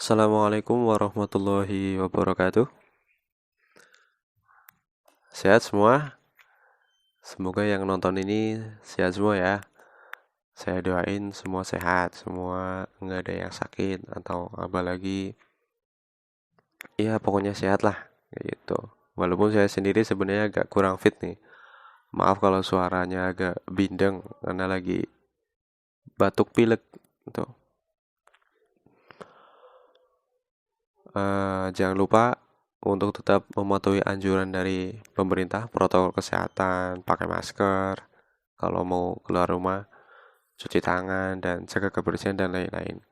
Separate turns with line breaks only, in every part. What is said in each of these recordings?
Assalamualaikum warahmatullahi wabarakatuh. Sehat semua? Semoga yang nonton ini sehat semua ya. Saya doain semua sehat, semua nggak ada yang sakit atau apalagi ya pokoknya sehat lah kayak gitu. Walaupun saya sendiri sebenarnya agak kurang fit nih. Maaf kalau suaranya agak bindeng karena lagi batuk pilek gitu. Jangan lupa untuk tetap mematuhi anjuran dari pemerintah, protokol kesehatan, pakai masker, kalau mau keluar rumah, cuci tangan, dan jaga kebersihan dan lain-lain.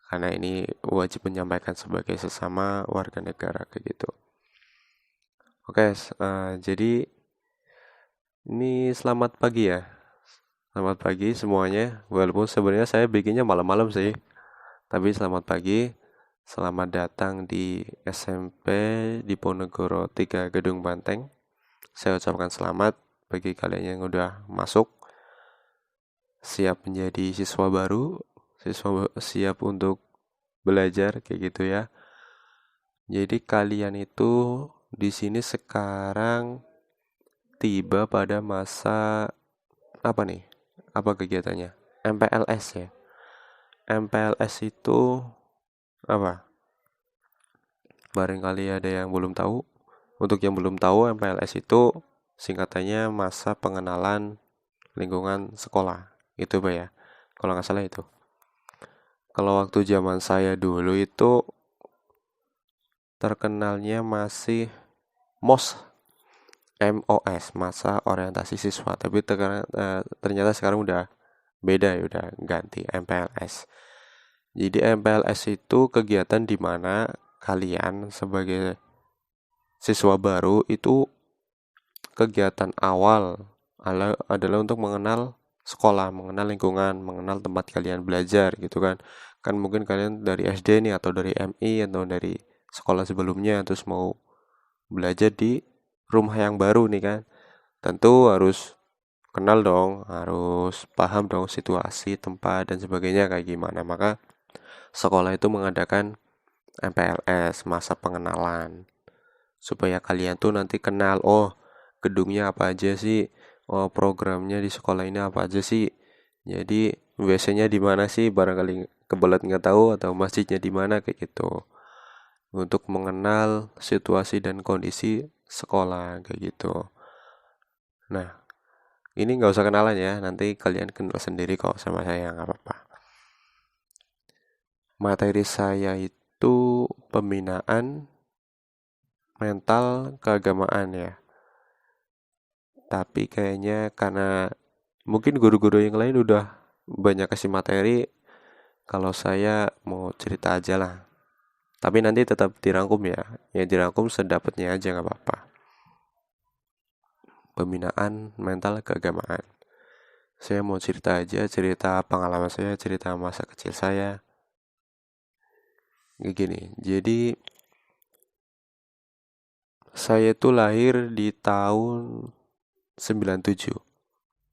Karena ini wajib menyampaikan sebagai sesama warga negara kayak gitu. Oke, jadi ini selamat pagi ya. Selamat pagi semuanya. Walaupun sebenarnya saya bikinnya malam-malam sih. Tapi selamat pagi. Selamat datang di SMP Diponegoro 3 Gedung Banteng. Saya ucapkan selamat bagi kalian yang udah masuk, siap menjadi siswa baru, siswa siap untuk belajar kayak gitu ya. Jadi kalian itu di sini sekarang tiba pada masa apa nih? Apa kegiatannya? MPLS ya. MPLS itu apa? Barangkali ada yang belum tahu. Untuk yang belum tahu, MPLS itu singkatannya masa pengenalan lingkungan sekolah. Itu Pak ya. Kalau nggak salah itu. Kalau waktu zaman saya dulu itu terkenalnya masih MOS, MOS, masa orientasi siswa. Tapi ternyata sekarang udah beda ya, udah ganti MPLS. Jadi MPLS itu kegiatan di mana kalian sebagai siswa baru itu kegiatan awal adalah untuk mengenal sekolah, mengenal lingkungan, mengenal tempat kalian belajar gitu kan. Kan mungkin kalian dari SD nih atau dari MI atau dari sekolah sebelumnya terus mau belajar di rumah yang baru nih kan. Tentu harus kenal dong, harus paham dong situasi, tempat dan sebagainya kayak gimana. Maka sekolah itu mengadakan MPLS, masa pengenalan, supaya kalian tuh nanti kenal, oh gedungnya apa aja sih, oh programnya di sekolah ini apa aja sih, jadi WC-nya di mana sih, barangkali kebelet nggak tahu, atau masjidnya di mana kayak gitu, untuk mengenal situasi dan kondisi sekolah kayak gitu. Nah, ini nggak usah kenalan ya, nanti kalian kenal sendiri kok sama saya, nggak apa-apa. Materi saya itu pembinaan mental keagamaan ya. Tapi kayaknya karena mungkin guru-guru yang lain udah banyak kasih materi, kalau saya mau cerita aja lah. Tapi nanti tetap dirangkum ya. Ya dirangkum sedapatnya aja nggak apa-apa. Pembinaan mental keagamaan. Saya mau cerita aja, cerita pengalaman saya, cerita masa kecil saya. Kayak gini. Jadi saya tuh lahir di tahun 97.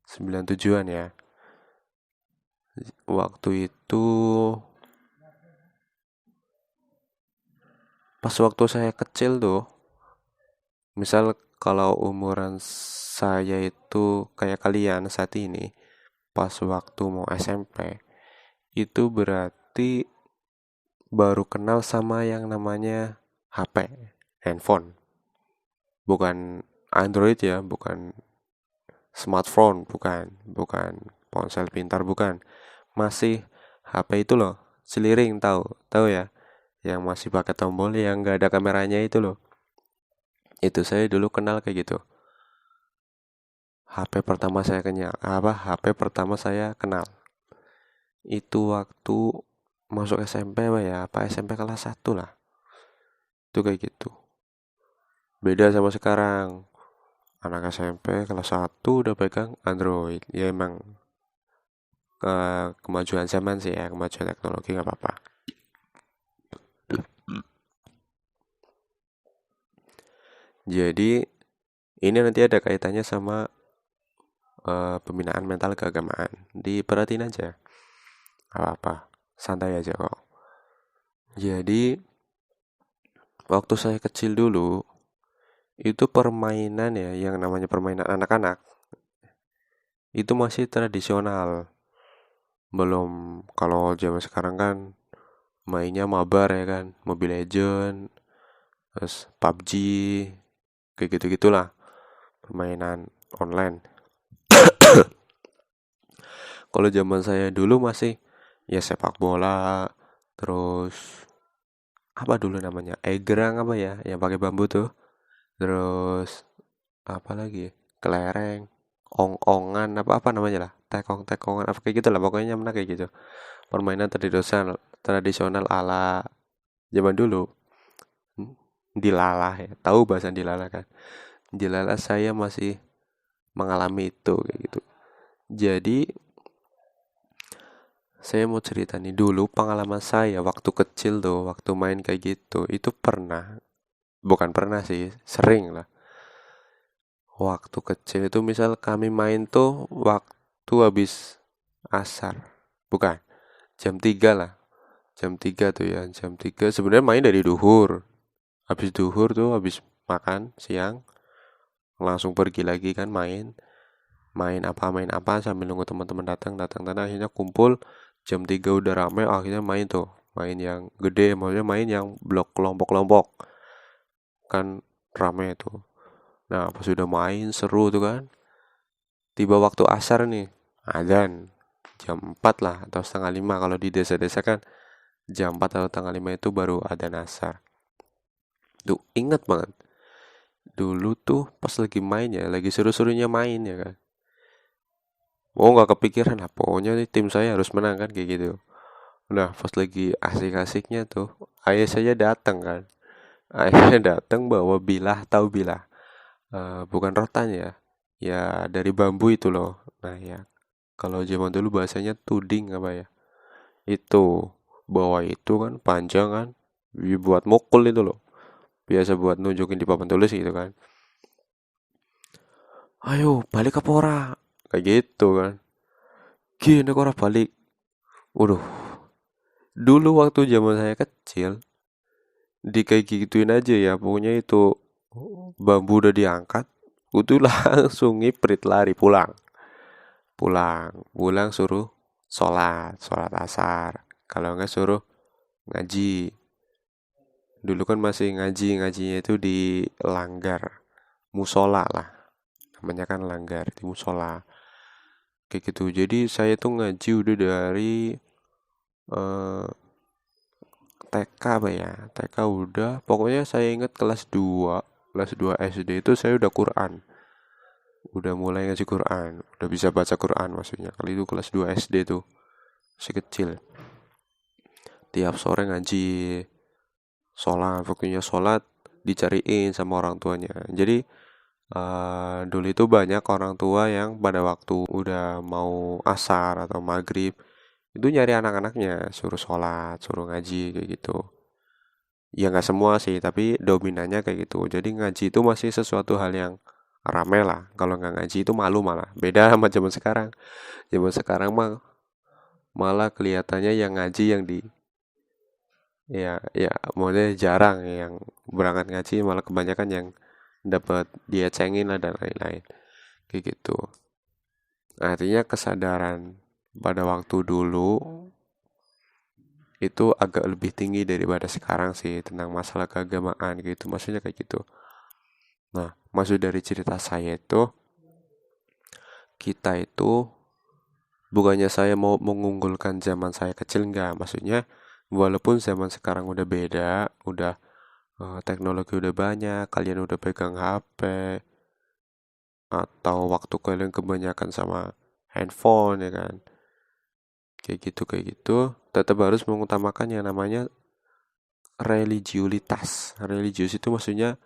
97-an ya. Waktu itu pas waktu saya kecil tuh, misal kalau umuran saya itu kayak kalian saat ini, pas waktu mau SMP, itu berarti baru kenal sama yang namanya HP, handphone. Bukan Android ya, bukan smartphone, bukan ponsel pintar, bukan. Masih HP itu loh, seliring tahu, tahu ya, yang masih pakai tombol yang nggak ada kameranya itu loh. Itu saya dulu kenal kayak gitu. HP pertama saya kenal, HP pertama saya kenal. Itu waktu masuk SMP apa ya? Apa SMP kelas 1 lah. Itu kayak gitu. Beda sama sekarang. Anak SMP kelas 1 udah pegang Android. Ya emang kemajuan zaman sih ya, kemajuan teknologi nggak apa-apa. Jadi ini nanti ada kaitannya sama pembinaan mental keagamaan. Diperhatiin aja. Apa-apa. Santai aja kok. Jadi waktu saya kecil dulu itu permainan ya, yang namanya permainan anak-anak itu masih tradisional. Belum, kalau zaman sekarang kan mainnya mabar ya kan, Mobile Legend, terus PUBG, kayak gitu-gitulah, permainan online. Kalau zaman saya dulu masih ya sepak bola, terus apa dulu namanya? Egrang apa ya, yang pakai bambu tuh. Terus apa lagi ya? Kelereng, ong-ongan apa-apa namanya lah. Tekong-tekongan apa kayak gitu lah, pokoknya mana kayak gitu. Permainan tradisional tradisional ala zaman dulu. Hmm, Dilalah ya. Tahu bahasa dilalah kan? Dilalah saya masih mengalami itu kayak gitu. Jadi saya mau cerita nih dulu pengalaman saya waktu kecil tuh, waktu main kayak gitu, itu pernah, bukan pernah sih, sering lah. Waktu kecil itu misal kami main tuh waktu habis asar, bukan, jam 3 lah, jam 3 tuh ya, jam 3 sebenarnya main dari duhur, habis duhur tuh, habis makan siang, langsung pergi lagi kan main, main apa sambil nunggu teman-teman datang datang dan akhirnya kumpul jam 3 udah rame, akhirnya main tuh, main yang gede, maksudnya main yang blok kelompok-kelompok kan, rame tuh. Nah pas udah main seru tuh kan, tiba waktu asar nih, azan jam 4 lah atau setengah 5, kalau di desa-desa kan jam 4 atau setengah 5 itu baru ada asar. Tuh inget banget dulu tuh pas lagi main ya, lagi seru-serunya main ya kan, oh nggak kepikiran lah, pokoknya nih tim saya harus menang kan kayak gitu. Nah pas lagi asik-asiknya tuh ayah saya datang kan, ayahnya datang bawa bilah, tahu bilah. Bukan rotan ya, ya dari bambu itu loh. Nah ya, kalau zaman dulu bahasanya tuding apa ya, itu bawa itu kan panjang kan, buat mukul itu loh, biasa buat nunjukin di papan tulis gitu kan, ayo balik ke pora, kayak gitu kan, gini kok ora balik. Waduh, dulu waktu zaman saya kecil di kayak gituin aja ya, pokoknya itu bambu udah diangkat, itu langsung ngiprit lari pulang, pulang suruh sholat asar, kalau nggak suruh ngaji. Dulu kan masih ngajinya itu di langgar, musola lah, namanya kan langgar di musola kayak gitu. Jadi saya tuh ngaji udah dari eh, TK apa ya, TK udah, pokoknya saya ingat kelas 2 SD itu saya udah Quran, udah mulai ngaji Quran, udah bisa baca Quran maksudnya, kali itu kelas 2 SD tuh, masih kecil. Tiap sore ngaji, sholat, pokoknya sholat dicariin sama orang tuanya. Jadi dulu itu banyak orang tua yang pada waktu udah mau asar atau maghrib itu nyari anak-anaknya, suruh sholat, suruh ngaji kayak gitu. Ya nggak semua sih, tapi dominannya kayak gitu. Jadi ngaji itu masih sesuatu hal yang rame lah. Kalau nggak ngaji itu malu malah. Beda sama zaman sekarang. Zaman sekarang mah malah kelihatannya yang ngaji yang di, ya maksudnya jarang yang berangkat ngaji, malah kebanyakan yang dapat dia cengin lah dan lain-lain kayak gitu. Artinya kesadaran pada waktu dulu itu agak lebih tinggi daripada sekarang sih tentang masalah keagamaan gitu, maksudnya kayak gitu. Nah maksud dari cerita saya itu, kita itu bukannya saya mau mengunggulkan zaman saya kecil, enggak, maksudnya walaupun zaman sekarang udah beda, udah teknologi udah banyak, kalian udah pegang HP, atau waktu kalian kebanyakan sama handphone ya kan, kayak gitu, tetap harus mengutamakan yang namanya religiulitas. Religius itu maksudnya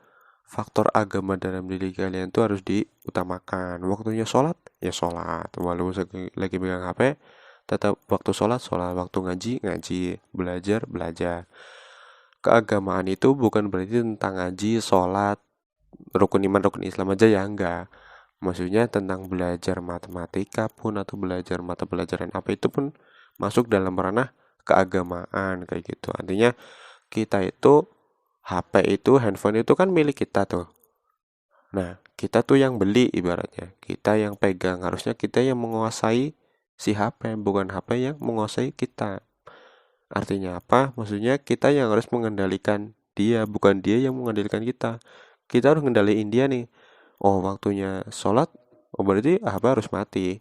faktor agama dalam diri kalian tuh harus diutamakan. Waktunya sholat ya sholat, walaupun lagi pegang HP tetap waktu sholat sholat, waktu ngaji ngaji, belajar belajar. Keagamaan itu bukan berarti tentang ngaji, sholat, rukun iman, rukun Islam aja ya, enggak. Maksudnya tentang belajar matematika pun atau belajar mata pelajaran apa itu pun masuk dalam ranah keagamaan kayak gitu. Artinya kita itu HP itu, handphone itu kan milik kita tuh. Nah, kita tuh yang beli ibaratnya. Kita yang pegang, harusnya kita yang menguasai si HP, bukan HP yang menguasai kita. Artinya apa? Maksudnya kita yang harus mengendalikan dia, bukan dia yang mengendalikan kita. Kita harus mengendalikan dia nih. Oh, waktunya sholat, oh berarti HP harus mati.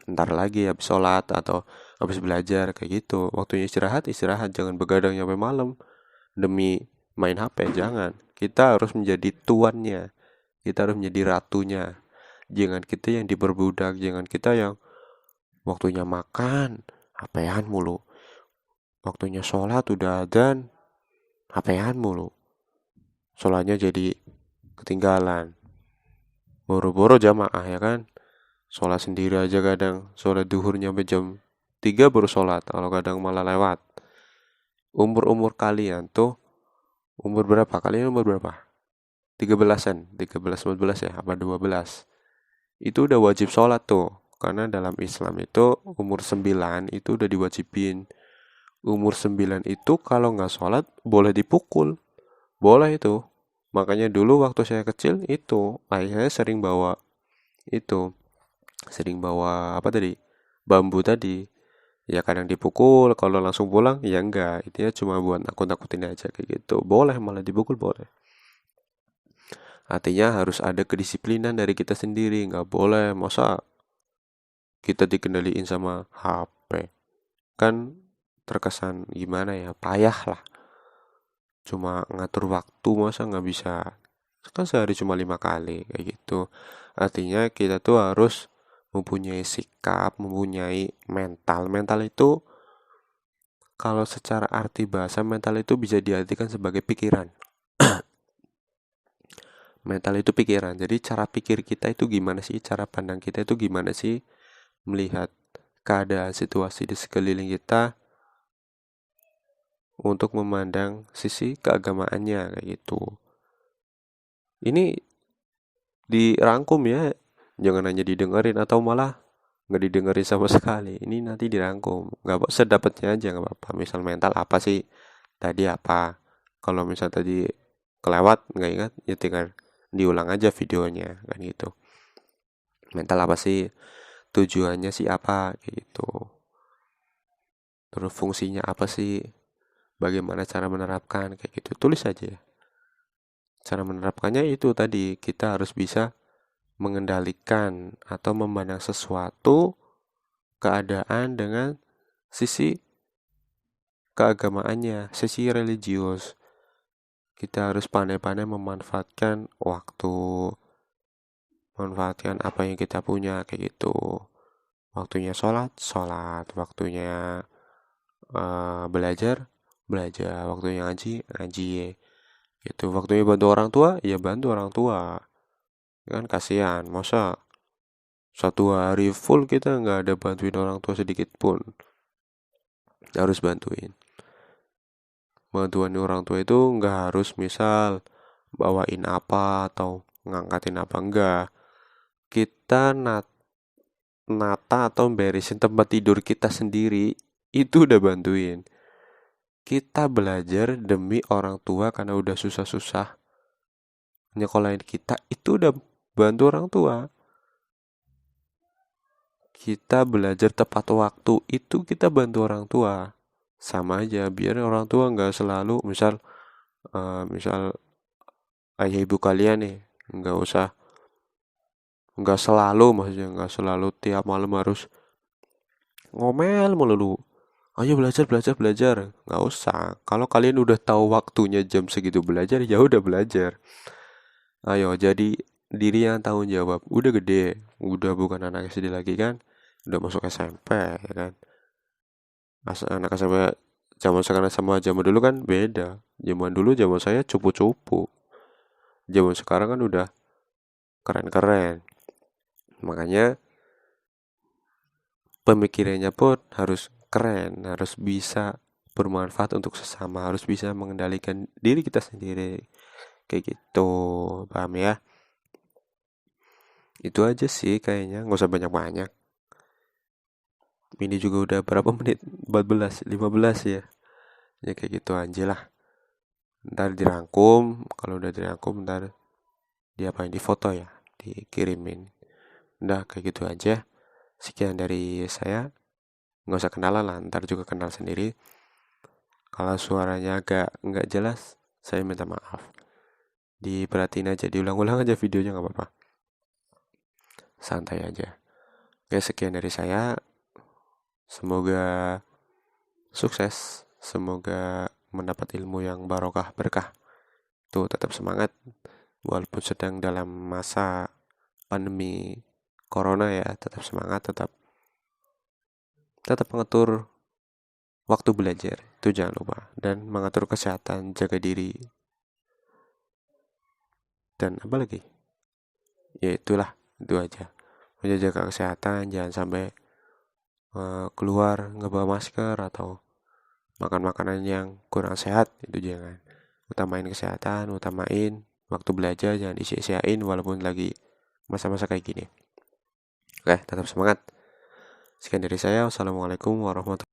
Ntar lagi habis sholat atau habis belajar kayak gitu. Waktunya istirahat, istirahat. Jangan begadang sampai malam demi main HP, jangan. Kita harus menjadi tuannya. Kita harus menjadi ratunya. Jangan kita yang diperbudak, jangan kita yang waktunya makan, HP-an mulu. Waktunya sholat udah adzan, HP-an mulu. Sholatnya jadi ketinggalan. Boro-boro jamaah ya kan. Sholat sendiri aja kadang. Sholat duhur nyampe jam 3 baru sholat. Kalau kadang malah lewat. Umur-umur kalian tuh, umur berapa? Kalian umur berapa? 13-an, 13, 14 ya, apa 12. Itu udah wajib sholat tuh. Karena dalam Islam itu umur 9 itu udah diwajibin. Umur 9 itu kalau nggak sholat boleh dipukul. Boleh itu. Makanya dulu waktu saya kecil itu ayah saya itu sering bawa apa tadi? Bambu tadi. Ya kadang dipukul, kalau langsung pulang ya enggak. Itu ya cuma buat nakut-nakutin aja kayak gitu. Boleh malah dipukul boleh. Artinya harus ada kedisiplinan dari kita sendiri, nggak boleh masa kita dikendaliin sama HP. Kan terkesan gimana ya, payah lah. Cuma ngatur waktu masa nggak bisa. Kan sehari cuma 5 kali kayak gitu. Artinya kita tuh harus mempunyai sikap, mempunyai mental. Mental itu kalau secara arti bahasa mental itu bisa diartikan sebagai pikiran. Mental itu pikiran. Jadi cara pikir kita itu gimana sih? Cara pandang kita itu gimana sih? Melihat keadaan situasi di sekeliling kita untuk memandang sisi keagamaannya kayak gitu. Ini dirangkum ya. Jangan hanya didengerin atau malah nggak didengerin sama sekali. Ini nanti dirangkum. Nggak apa sedapatnya aja nggak apa-apa. Misal mental apa sih? Tadi apa? Kalau misal tadi kelewat nggak ingat, ya tinggal diulang aja videonya kan gitu. Mental apa sih? Tujuannya sih apa kayak gitu. Terus fungsinya apa sih? Bagaimana cara menerapkan kayak gitu. Tulis aja. Cara menerapkannya itu tadi kita harus bisa mengendalikan atau memandang sesuatu keadaan dengan sisi keagamaannya, sisi religius. Kita harus pandai-pandai memanfaatkan waktu, memanfaatkan apa yang kita punya kayak gitu. Waktunya sholat, sholat. Waktunya belajar, belajar. Waktunya ngaji, ngaji. Gitu. Waktunya bantu orang tua, ya bantu orang tua. Kan kasihan, masa 1 hari full kita nggak ada bantuin orang tua sedikit pun. Harus bantuin. Bantuan orang tua itu nggak harus misal bawain apa atau ngangkatin apa, enggak. Kita nata atau beresin tempat tidur kita sendiri itu udah bantuin. Kita belajar demi orang tua karena udah susah-susah nyekolahin kita, itu udah bantu orang tua. Kita belajar tepat waktu, itu kita bantu orang tua. Sama aja, biar orang tua nggak selalu misal ayah ibu kalian nih nggak nggak selalu, maksudnya nggak selalu tiap malam harus ngomel melulu. Ayo belajar belajar belajar, nggak usah. Kalau kalian udah tahu waktunya jam segitu belajar, ya udah belajar. Ayo jadi diri yang tanggung jawab. Udah gede, udah bukan anak SD lagi kan, udah masuk SMP ya kan. Anak SMP zaman sekarang sama zaman dulu kan beda. Zaman dulu zaman saya cupu-cupu. Zaman sekarang kan udah keren-keren. Makanya pemikirannya pun harus keren, harus bisa bermanfaat untuk sesama, harus bisa mengendalikan diri kita sendiri. Kayak gitu, paham ya? Itu aja sih kayaknya, nggak usah banyak-banyak. Ini juga udah berapa menit? 14, 15 ya. Ya kayak gitu aja lah. Ntar dirangkum, kalau udah dirangkum ntar diapain, di foto ya, dikirimin. Udah kayak gitu aja. Sekian dari saya. Nggak usah kenalan lah, ntar juga kenal sendiri. Kalau suaranya agak nggak jelas, saya minta maaf. Diperhatiin aja, diulang-ulang aja videonya nggak apa-apa. Santai aja. Oke, sekian dari saya. Semoga sukses. Semoga mendapat ilmu yang barokah berkah. Tuh, tetap semangat. Walaupun sedang dalam masa pandemi corona ya, tetap semangat, tetap tetap mengatur waktu belajar. Itu jangan lupa. Dan mengatur kesehatan, jaga diri. Dan apa lagi? Ya itulah, itu aja. Menjaga kesehatan, jangan sampai keluar nggak bawa masker atau makan makanan yang kurang sehat, itu jangan. Utamain kesehatan, utamain waktu belajar, jangan disia-siain walaupun lagi masa-masa kayak gini. Oke, tetap semangat. Sekian dari saya. Wassalamualaikum warahmatullahi wabarakatuh.